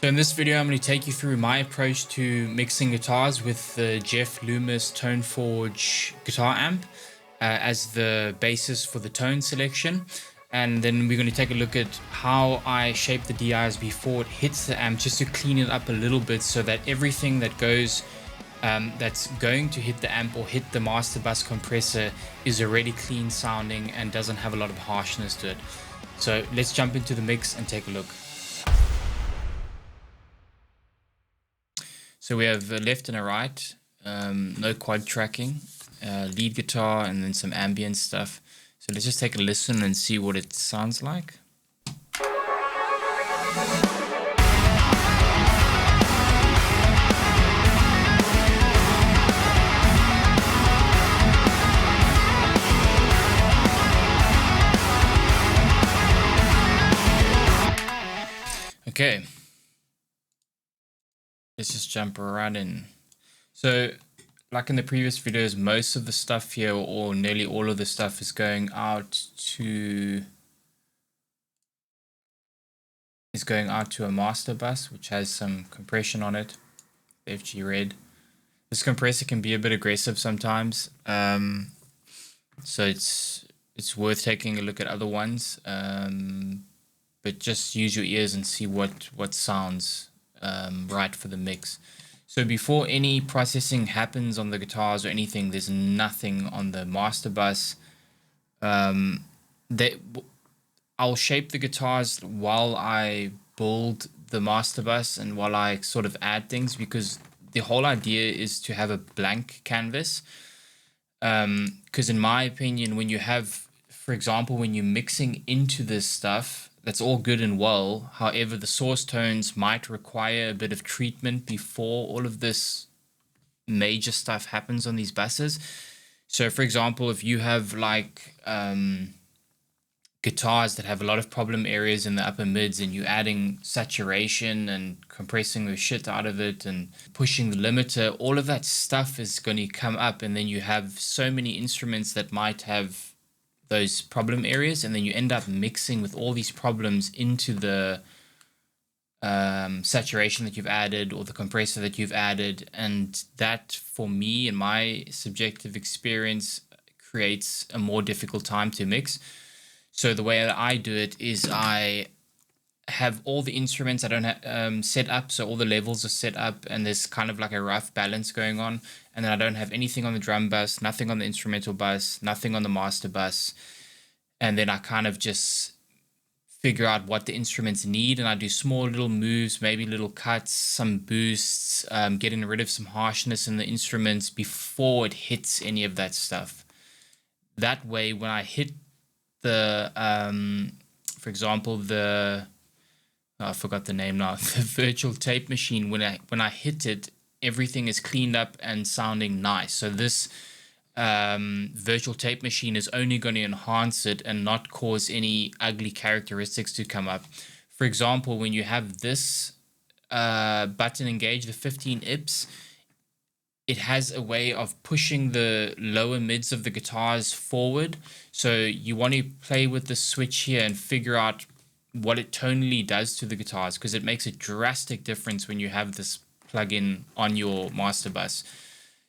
So in this video, I'm going to take you through my approach to mixing guitars with the Jeff Loomis Tone Forge guitar amp as the basis for the tone selection. And then we're going to take a look at how I shape the DIs before it hits the amp, just to clean it up a little bit so that everything that goes that's going to hit the amp or hit the master bus compressor is already clean sounding and doesn't have a lot of harshness to it. So let's jump into the mix and take a look. So we have a left and a right, no quad tracking, lead guitar, and then some ambient stuff. So let's just take a listen and see what it sounds like. Okay. Let's just jump right in. So like in the previous videos, most of the stuff here, or nearly all of the stuff, is going out to a master bus, which has some compression on it, FG red. This compressor can be a bit aggressive sometimes, so it's worth taking a look at other ones, but just use your ears and see what sounds right for the mix. So before any processing happens on the guitars or anything, there's nothing on the master bus. I'll shape the guitars while I build the master bus and while I sort of add things, because the whole idea is to have a blank canvas. Because in my opinion, when you have, for example, when you're mixing into this stuff, that's all good and well. However, the source tones might require a bit of treatment before all of this major stuff happens on these buses. So for example, if you have like guitars that have a lot of problem areas in the upper mids, and you're adding saturation and compressing the shit out of it and pushing the limiter, all of that stuff is going to come up, and then you have so many instruments that might have those problem areas, and then you end up mixing with all these problems into the saturation that you've added or the compressor that you've added. And that, for me, in my subjective experience, creates a more difficult time to mix. So the way that I do it is I have all the instruments I don't have set up, so all the levels are set up, and there's kind of like a rough balance going on. And then I don't have anything on the drum bus, nothing on the instrumental bus, nothing on the master bus. And then I kind of just figure out what the instruments need, and I do small little moves, maybe little cuts, some boosts, getting rid of some harshness in the instruments before it hits any of that stuff. That way, when I hit the, for example, I forgot the name now, the virtual tape machine, when I hit it, everything is cleaned up and sounding nice. So this virtual tape machine is only going to enhance it and not cause any ugly characteristics to come up. For example, when you have this button engaged, the 15 IPS, it has a way of pushing the lower mids of the guitars forward. So you want to play with the switch here and figure out what it tonally does to the guitars, because it makes a drastic difference when you have this plug-in on your master bus.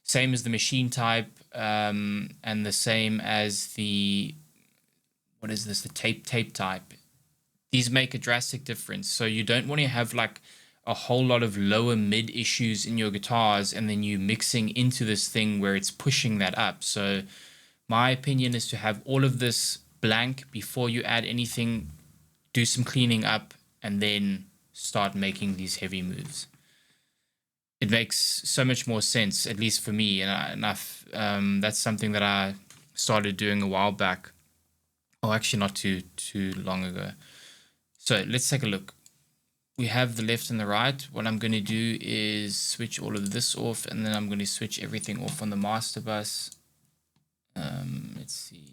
Same as the machine type, and the same as the, what is this, the tape type. These make a drastic difference. So you don't want to have like a whole lot of lower mid issues in your guitars, and then you mixing into this thing where it's pushing that up. So my opinion is to have all of this blank before you add anything, do some cleaning up, and then start making these heavy moves. It makes so much more sense, at least for me, and that's something that I started doing a while back. Oh, actually not too long ago. So let's take a look. We have the left and the right. What I'm going to do is switch all of this off, and then I'm going to switch everything off on the master bus. Let's see.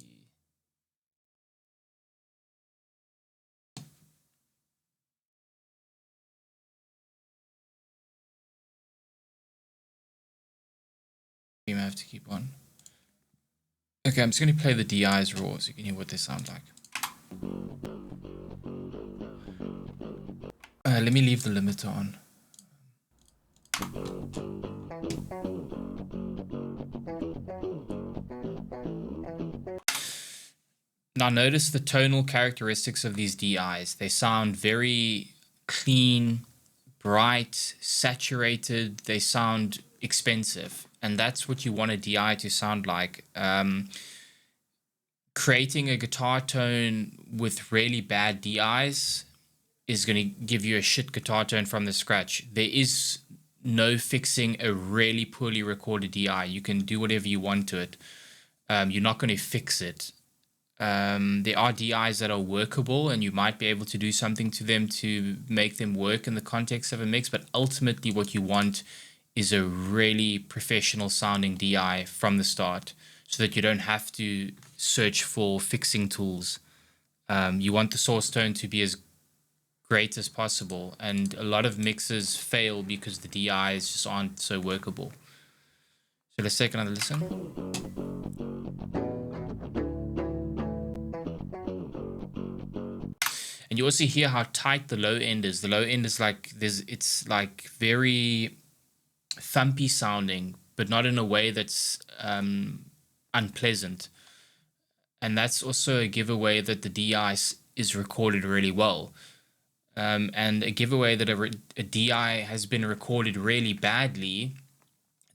You may have to keep on. Okay, I'm just going to play the DIs raw so you can hear what they sound like. Let me leave the limiter on. Now notice the tonal characteristics of these DIs. They sound very clean, bright, saturated. They sound expensive, and that's what you want a DI to sound like. Creating a guitar tone with really bad DIs is going to give you a shit guitar tone from the scratch. There is no fixing a really poorly recorded DI. You can do whatever you want to it. You're not going to fix it. There are DIs that are workable, and you might be able to do something to them to make them work in the context of a mix, but ultimately what you want is a really professional sounding DI from the start, so that you don't have to search for fixing tools. You want the source tone to be as great as possible, and a lot of mixes fail because the DIs just aren't so workable. So let's take another listen. And you also hear how tight the low end is. The low end is like it's like very thumpy sounding, but not in a way that's unpleasant. And that's also a giveaway that the DI is recorded really well. And a giveaway that a DI has been recorded really badly.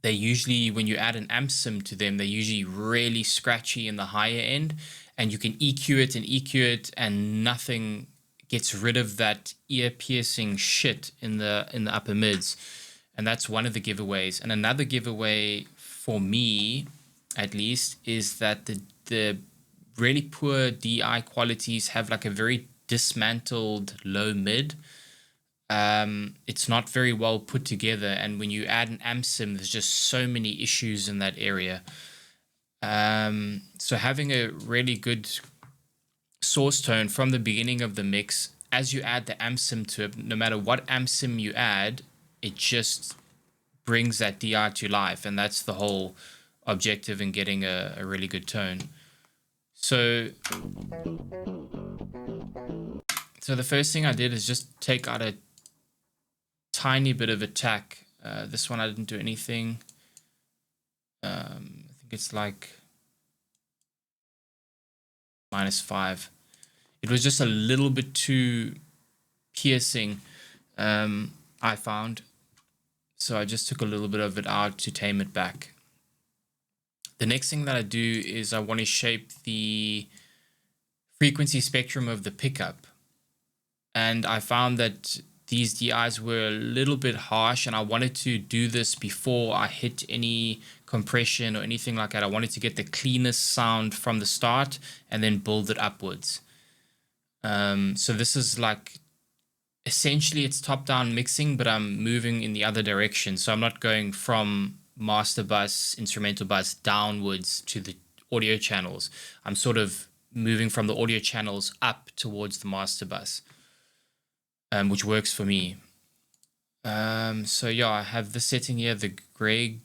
They usually, when you add an amp sim to them, they're usually really scratchy in the higher end, and you can EQ it, and nothing gets rid of that ear-piercing shit in the upper mids. And that's one of the giveaways. And another giveaway for me, at least, is that the really poor DI qualities have like a very dismantled low mid. It's not very well put together, and when you add an amp sim, there's just so many issues in that area. So having a really good source tone from the beginning of the mix, as you add the amp sim to it, no matter what amp sim you add, it just brings that DI to life, and that's the whole objective in getting a really good tone. So the first thing I did is just take out a tiny bit of attack. This one I didn't do anything. I think it's like -5. It was just a little bit too piercing, I found. So I just took a little bit of it out to tame it back. The next thing that I do is I want to shape the frequency spectrum of the pickup. And I found that these DIs were a little bit harsh, and I wanted to do this before I hit any compression or anything like that. I wanted to get the cleanest sound from the start and then build it upwards. So this is like, essentially it's top-down mixing, but I'm moving in the other direction. So I'm not going from master bus, instrumental bus downwards to the audio channels. I'm sort of moving from the audio channels up towards the master bus, which works for me. So yeah, I have this setting here, the Greg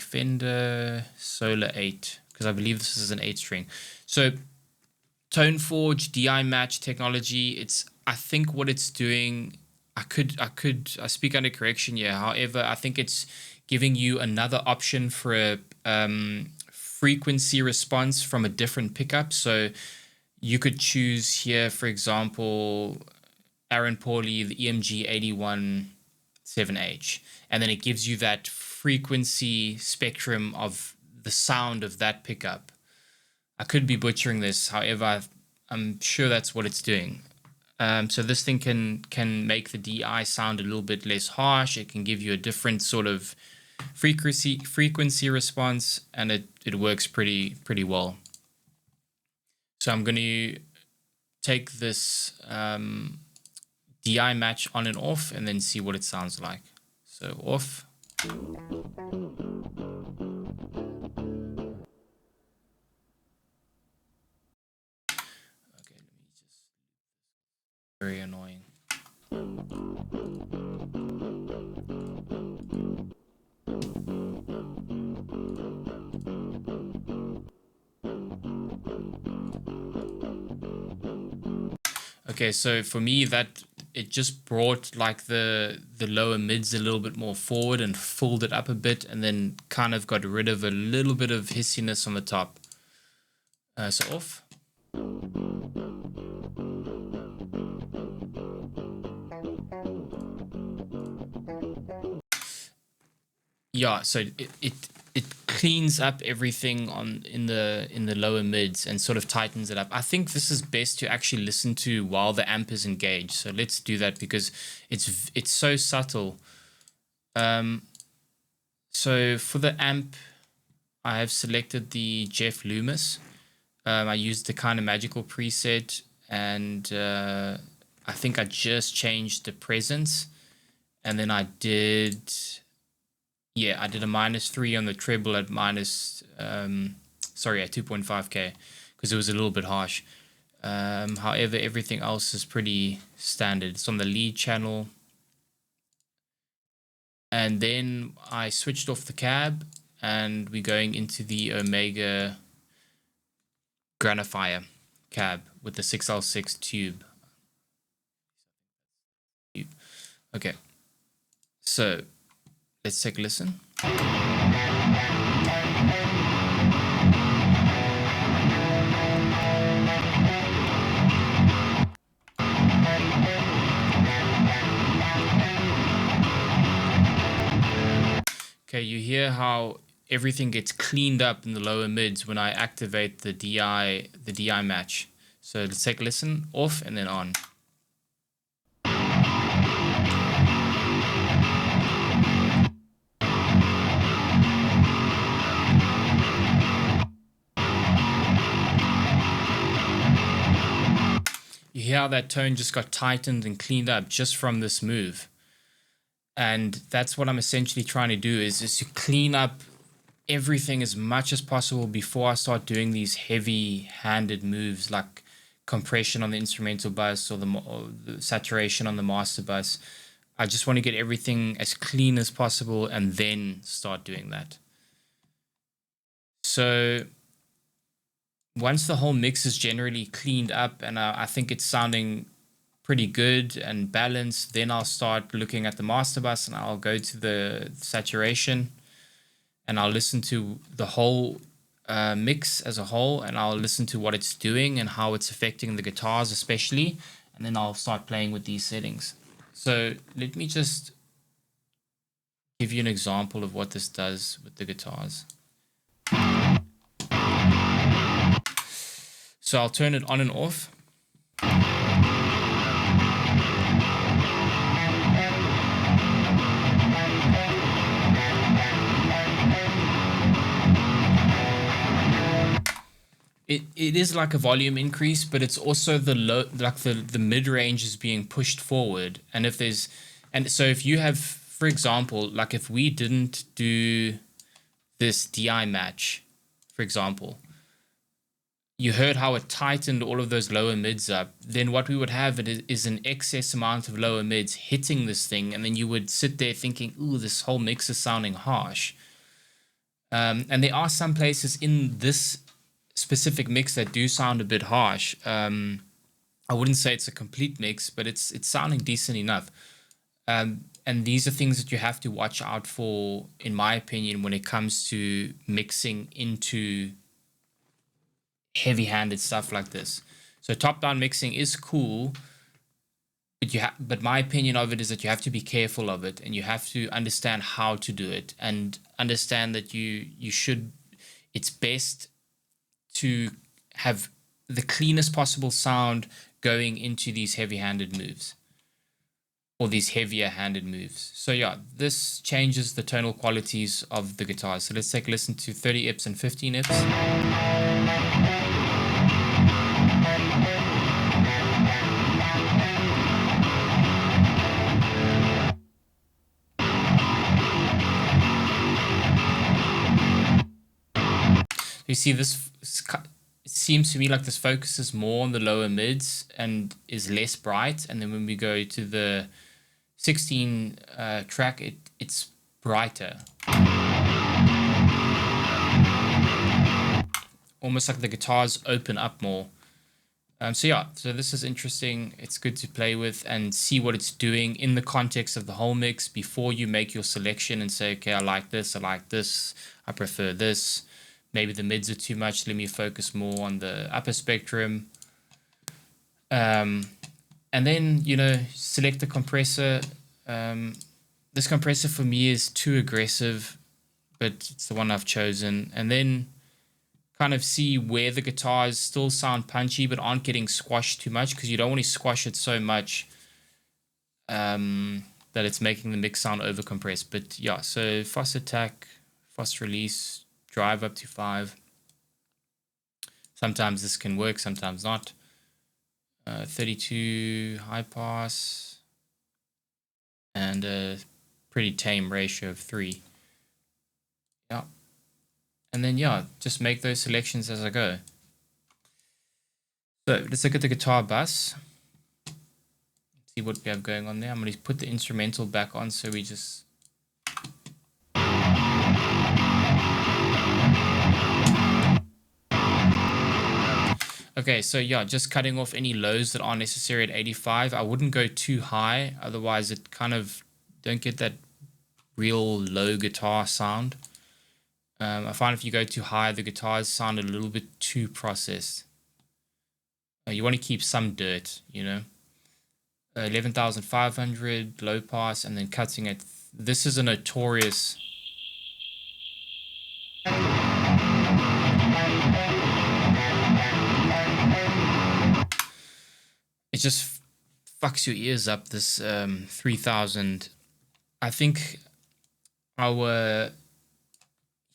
Fender Solar 8, because I believe this is an 8-string. So ToneForge DI match technology, I think what it's doing, I speak under correction here. However, I think it's giving you another option for a frequency response from a different pickup. So you could choose here, for example, Aaron Pauli, the EMG 817H, and then it gives you that frequency spectrum of the sound of that pickup. I could be butchering this, however, I'm sure that's what it's doing. So this thing can make the DI sound a little bit less harsh. It can give you a different sort of frequency response, and it works pretty well. So I'm going to take this DI match on and off, and then see what it sounds like. So off. Okay, let me just, very annoying. Okay, so for me, that it just brought like the lower mids a little bit more forward and filled it up a bit, and then kind of got rid of a little bit of hissiness on the top. So off. Yeah, so it cleans up everything in the lower mids and sort of tightens it up. I think this is best to actually listen to while the amp is engaged. So let's do that because it's so subtle. So for the amp, I have selected the Jeff Loomis. I used the kind of magical preset, and I think I just changed the presence, and then I did a -3 on the treble at at 2.5K because it was a little bit harsh. However, everything else is pretty standard. It's on the lead channel. And then I switched off the cab, and we're going into the Omega Granifier cab with the 6L6 tube. Okay, so let's take a listen. Okay, you hear how everything gets cleaned up in the lower mids when I activate the DI match. So let's take a listen, off and then on. You hear how that tone just got tightened and cleaned up just from this move. And that's what I'm essentially trying to do, is to clean up everything as much as possible before I start doing these heavy-handed moves like compression on the instrumental bus or the saturation on the master bus. I just want to get everything as clean as possible and then start doing that. So once the whole mix is generally cleaned up and I think it's sounding pretty good and balanced, then I'll start looking at the master bus and I'll go to the saturation and I'll listen to the whole mix as a whole, and I'll listen to what it's doing and how it's affecting the guitars especially, and then I'll start playing with these settings. So let me just give you an example of what this does with the guitars. So I'll turn it on and off. It is like a volume increase, but it's also the low, like the mid range is being pushed forward. And so if you have, for example, like if we didn't do this DI match, for example, you heard how it tightened all of those lower mids up. Then what we would have is an excess amount of lower mids hitting this thing, and then you would sit there thinking, ooh, this whole mix is sounding harsh. And there are some places in this specific mix that do sound a bit harsh. I wouldn't say it's a complete mix, but it's sounding decent enough. And these are things that you have to watch out for, in my opinion, when it comes to mixing into heavy-handed stuff like this. So top-down mixing is cool, but my opinion of it is that you have to be careful of it, and you have to understand how to do it, and understand that it's best to have the cleanest possible sound going into these heavy-handed moves, or these heavier-handed moves. So yeah, this changes the tonal qualities of the guitars. So let's take a listen to 30 Ips and 15 Ips. You see, this it seems to me like this focuses more on the lower mids and is less bright. And then when we go to the 16 track, it's brighter. Almost like the guitars open up more. So yeah, so this is interesting. It's good to play with and see what it's doing in the context of the whole mix before you make your selection and say, okay, I like this, I prefer this. Maybe the mids are too much. Let me focus more on the upper spectrum. And then, you know, select the compressor. This compressor for me is too aggressive, but it's the one I've chosen. And then kind of see where the guitars still sound punchy but aren't getting squashed too much, because you don't want to squash it so much that it's making the mix sound over compressed. But yeah, so fast attack, fast release, drive up to 5. Sometimes this can work, sometimes not. 32 high pass and a pretty tame ratio of 3. Yeah. And then, yeah, just make those selections as I go. So let's look at the guitar bus. See what we have going on there. I'm going to put the instrumental back on so we just... Okay, so yeah, just cutting off any lows that aren't necessary at 85. I wouldn't go too high, otherwise it kind of don't get that real low guitar sound. I find if you go too high, the guitars sound a little bit too processed. You want to keep some dirt, you know. 11,500 low pass, and then cutting it. This is a notorious... It just fucks your ears up, this 3000. I think our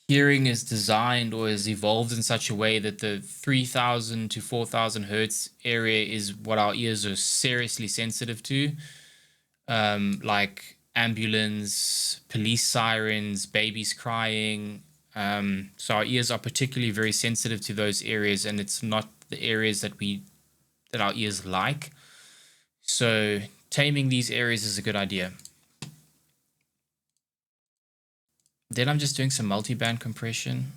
hearing is designed or is evolved in such a way that the 3000 to 4000 hertz area is what our ears are seriously sensitive to. Like ambulance, police sirens, babies crying. So our ears are particularly very sensitive to those areas, and it's not the areas that our ears like. So taming these areas is a good idea. Then I'm just doing some multi-band compression,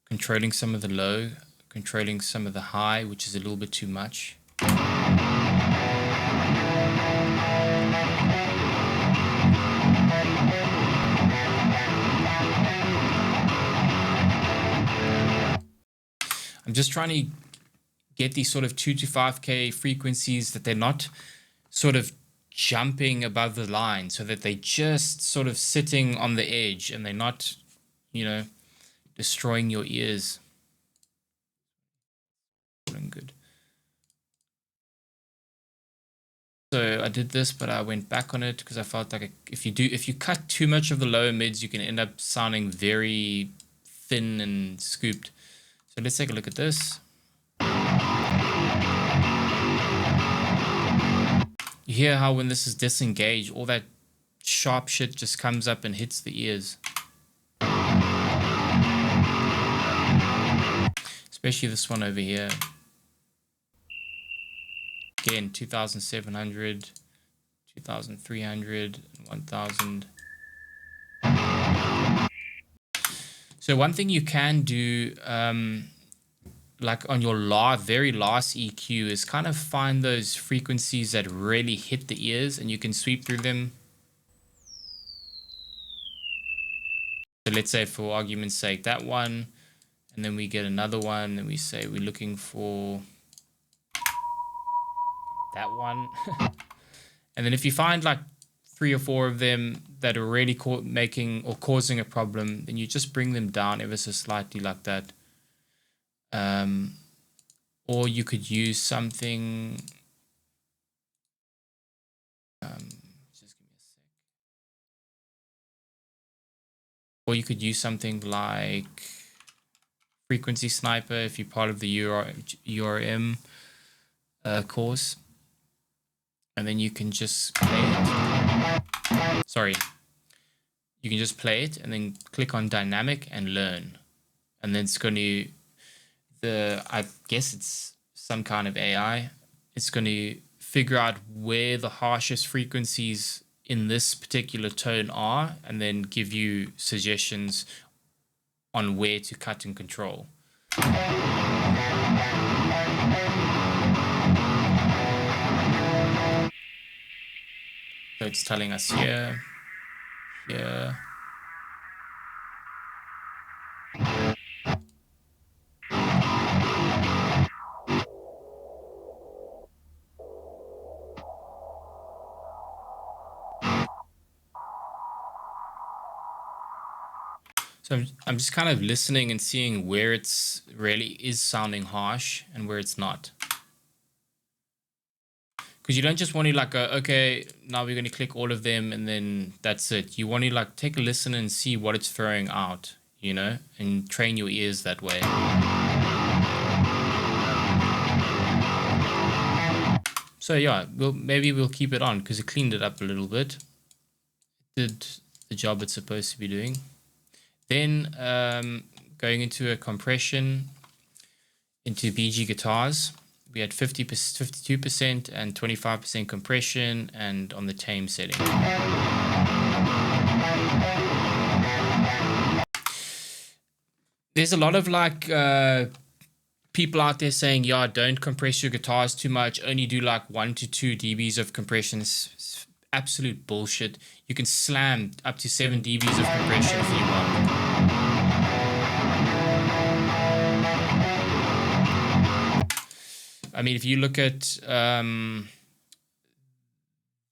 controlling some of the low, controlling some of the high, which is a little bit too much. I'm just trying to get these sort of 2 to 5K frequencies that they're not sort of jumping above the line, so that they're just sort of sitting on the edge and they're not, you know, destroying your ears. Good. So I did this, but I went back on it because I felt like if you cut too much of the lower mids, you can end up sounding very thin and scooped. So let's take a look at this. You hear how when this is disengaged, all that sharp shit just comes up and hits the ears. Especially this one over here. Again, 2,700, 2,300, 1,000. So one thing you can do, like on your very last EQ, is kind of find those frequencies that really hit the ears, and you can sweep through them. So let's say, for argument's sake, that one, and then we get another one, and we say we're looking for that one. And then if you find like 3 or 4 of them that are really making or causing a problem, then you just bring them down ever so slightly like that. Or you could use something, just give me a sec. Or you could use something like Frequency Sniper if you're part of the URM course. And then you can just play it. Sorry. You can just play it and then click on Dynamic and Learn. And then it's going to... I guess it's some kind of AI. It's going to figure out where the harshest frequencies in this particular tone are, and then give you suggestions on where to cut and control. it's telling us here, here. So I'm just kind of listening and seeing where it's really is sounding harsh and where it's not. Because you don't just want to like go, okay, now we're going to click all of them and then that's it. You want to like take a listen and see what it's throwing out, you know, and train your ears that way. So yeah, maybe we'll keep it on because it cleaned it up a little bit. It did the job it's supposed to be doing. Then going into a compression into BG guitars, we had 52% and 25% compression, and on the tame setting. There's a lot of like people out there saying, yeah, don't compress your guitars too much, only do like 1 to 2 dBs of compression. It's absolute bullshit. You can slam up to 7 dBs of compression if you want. I mean, if you look at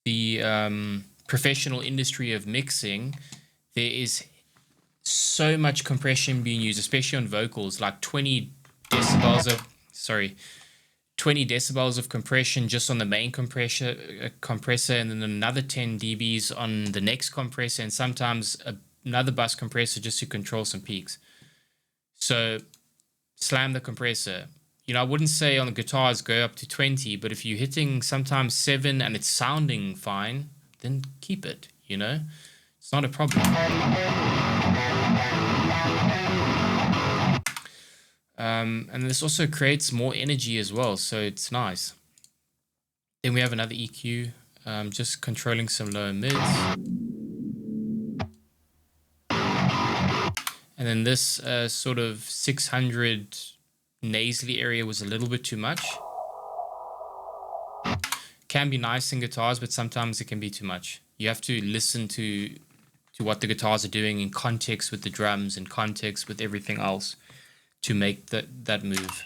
the professional industry of mixing, there is so much compression being used, especially on vocals, like 20 decibels of compression just on the main compressor, and then another 10 dBs on the next compressor, and sometimes another bus compressor just to control some peaks. So slam the compressor. You know, I wouldn't say on the guitars go up to 20, but if you're hitting sometimes 7 and it's sounding fine, then keep it, you know? It's not a problem. And this also creates more energy as well, so it's nice. Then we have another EQ, just controlling some lower mids. And then this sort of 600 nasally area was a little bit too much. Can be nice in guitars, but sometimes it can be too much. You have to listen to what the guitars are doing in context with the drums, in context with everything else to make that move.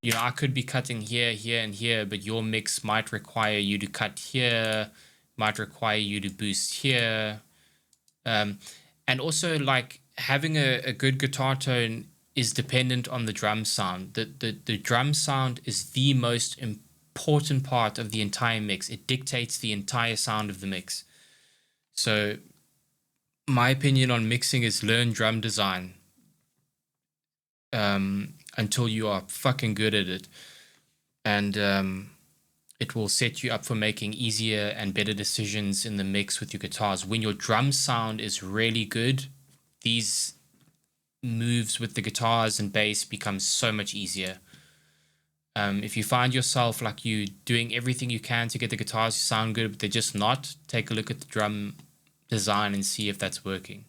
You know, I could be cutting here, here, and here, but your mix might require you to cut here, might require you to boost here. And also, like, having a good guitar tone is dependent on the drum sound. The drum sound is the most important part of the entire mix. It dictates the entire sound of the mix. So my opinion on mixing is learn drum design until you are fucking good at it. And it will set you up for making easier and better decisions in the mix with your guitars. When your drum sound is really good, these moves with the guitars and bass become so much easier. If you find yourself like you doing everything you can to get the guitars to sound good, but they're just not, take a look at the drum design and see if that's working.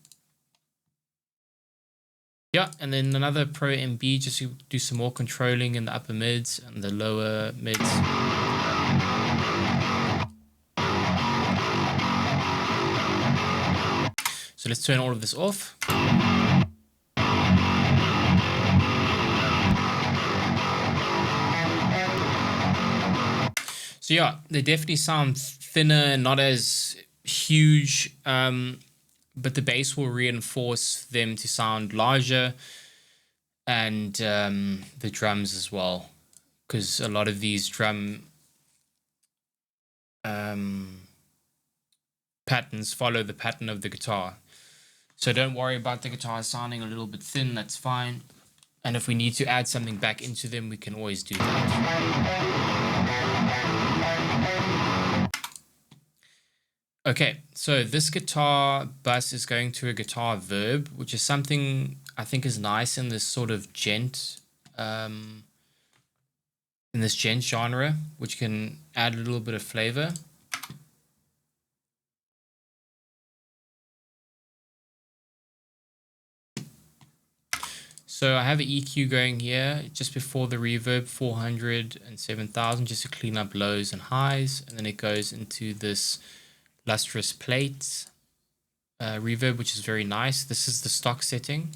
Yeah, and then another Pro MB just to do some more controlling in the upper mids and the lower mids. So let's turn all of this off. So yeah, they definitely sound thinner and not as huge, but the bass will reinforce them to sound larger, and the drums as well, because a lot of these drum patterns follow the pattern of the guitar. So don't worry about the guitar sounding a little bit thin, that's fine. And if we need to add something back into them, we can always do that. Okay, so this guitar bus is going to a guitar verb, which is something I think is nice in this sort of djent, in this djent genre, which can add a little bit of flavor. So I have an EQ going here just before the reverb, 400 and 7,000, just to clean up lows and highs. And then it goes into this lustrous plate reverb, which is very nice. This is the stock setting.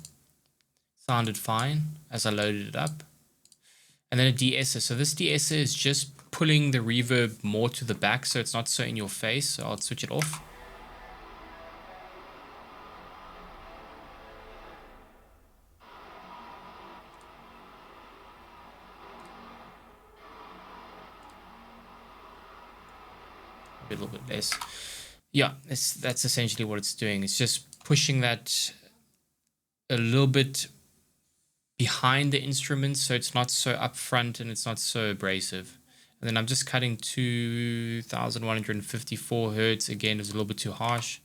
Sounded fine as I loaded it up. And then a de-esser. So this de-esser is just pulling the reverb more to the back, so it's not so in your face. So I'll switch it off. A little bit less. Yeah, that's essentially what it's doing. It's just pushing that a little bit behind the instruments, so it's not so upfront and it's not so abrasive. And then I'm just cutting 2154 hertz. Again, it's a little bit too harsh.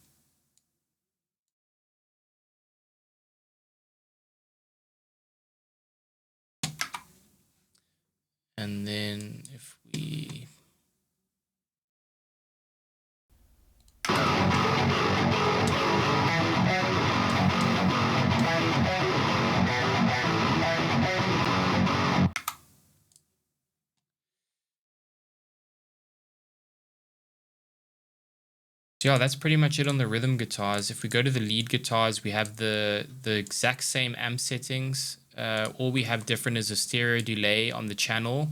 And then if we so yeah, that's pretty much it on the rhythm guitars. If we go to the lead guitars, we have the exact same amp settings. All we have different is a stereo delay on the channel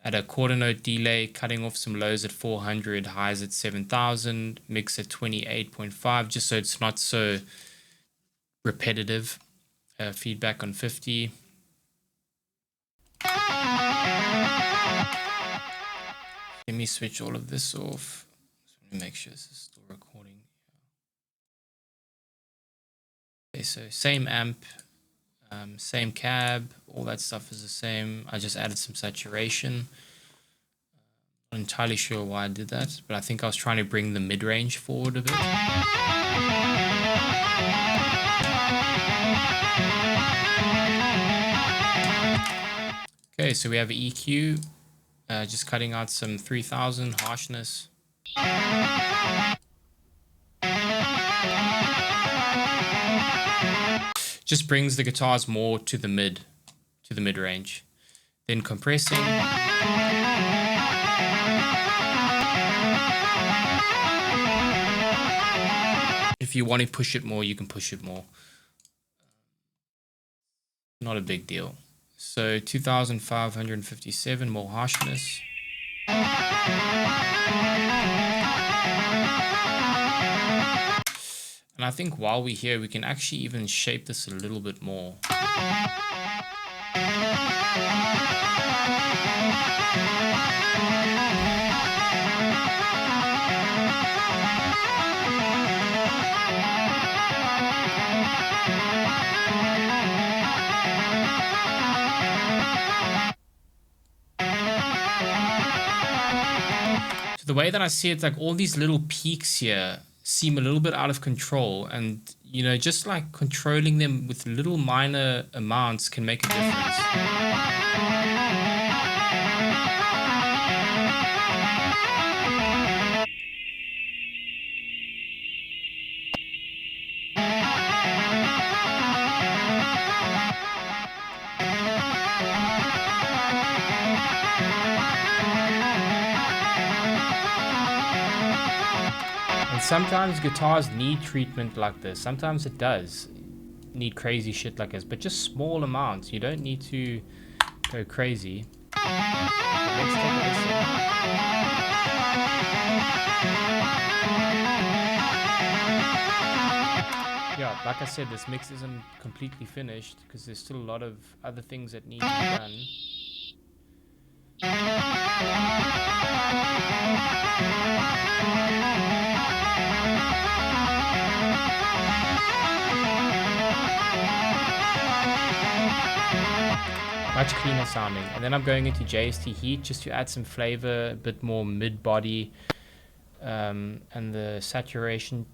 at a quarter note delay, cutting off some lows at 400, highs at 7,000, mix at 28.5, just so it's not so repetitive. Feedback on 50. Let me switch all of this off. Let me make sure this is still recording. Okay, so same amp, same cab, all that stuff is the same. I just added some saturation. Not entirely sure why I did that, but I think I was trying to bring the mid-range forward a bit. Okay, so we have an EQ, just cutting out some 3000 harshness. Just brings the guitars more to the mid range. Then compressing. If you want to push it more, you can push it more. Not a big deal. So 2557, more harshness. And I think while we're here, we can actually even shape this a little bit more. So the way that I see it, like all these little peaks here seem a little bit out of control, and you know, just like controlling them with little minor amounts can make a difference. Sometimes guitars need treatment like this. Sometimes it does need crazy shit like this, but just small amounts. You don't need to go crazy. Let's take a listen. Yeah, like I said, this mix isn't completely finished because there's still a lot of other things that need to be done. Much cleaner sounding. And then I'm going into JST Heat just to add some flavor, a bit more mid-body, and the saturation,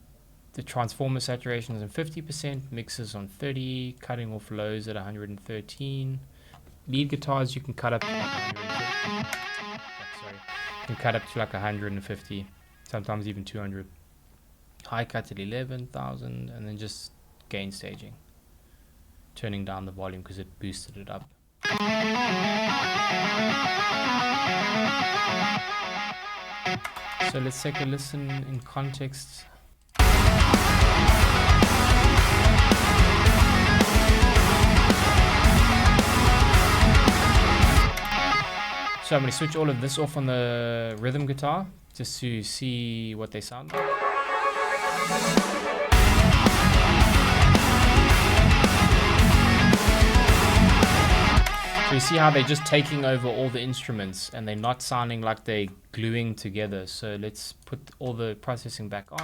the transformer saturation is on 50%, mixes on 30, cutting off lows at 113. Lead guitars you can cut up to like 150. Sorry, you can cut up to like 150, sometimes even 200. High cut at 11,000, and then just gain staging. turning down the volume because it boosted it up. So let's take a listen in context. So I'm going to switch all of this off on the rhythm guitar just to see what they sound like. So you see how they're just taking over all the instruments and they're not sounding like they're gluing together. So let's put all the processing back on.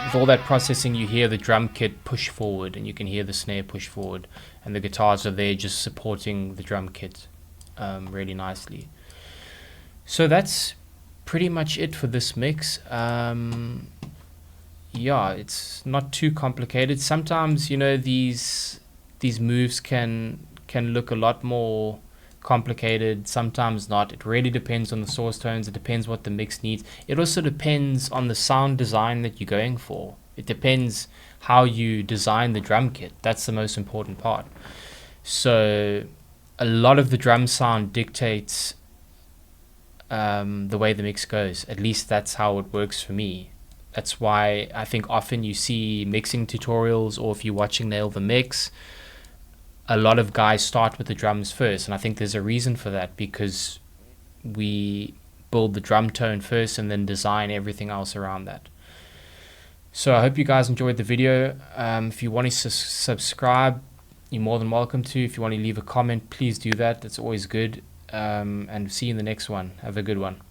With all that processing, you hear the drum kit push forward and you can hear the snare push forward, and the guitars are there just supporting the drum kit really nicely. So that's pretty much it for this mix. Yeah, it's not too complicated. Sometimes, you know, these moves can look a lot more complicated, sometimes not. It really depends on the source tones. It depends what the mix needs. It also depends on the sound design that you're going for. It depends how you design the drum kit. That's the most important part. So a lot of the drum sound dictates the way the mix goes. At least that's how it works for me. That's why I think often you see mixing tutorials, or if you're watching Nail the Mix, a lot of guys start with the drums first, and I think there's a reason for that, because we build the drum tone first and then design everything else around that. So I hope you guys enjoyed the video. If you want to subscribe, you're more than welcome to. If you want to leave a comment, please do that. That's always good. And see you in the next one. Have a good one.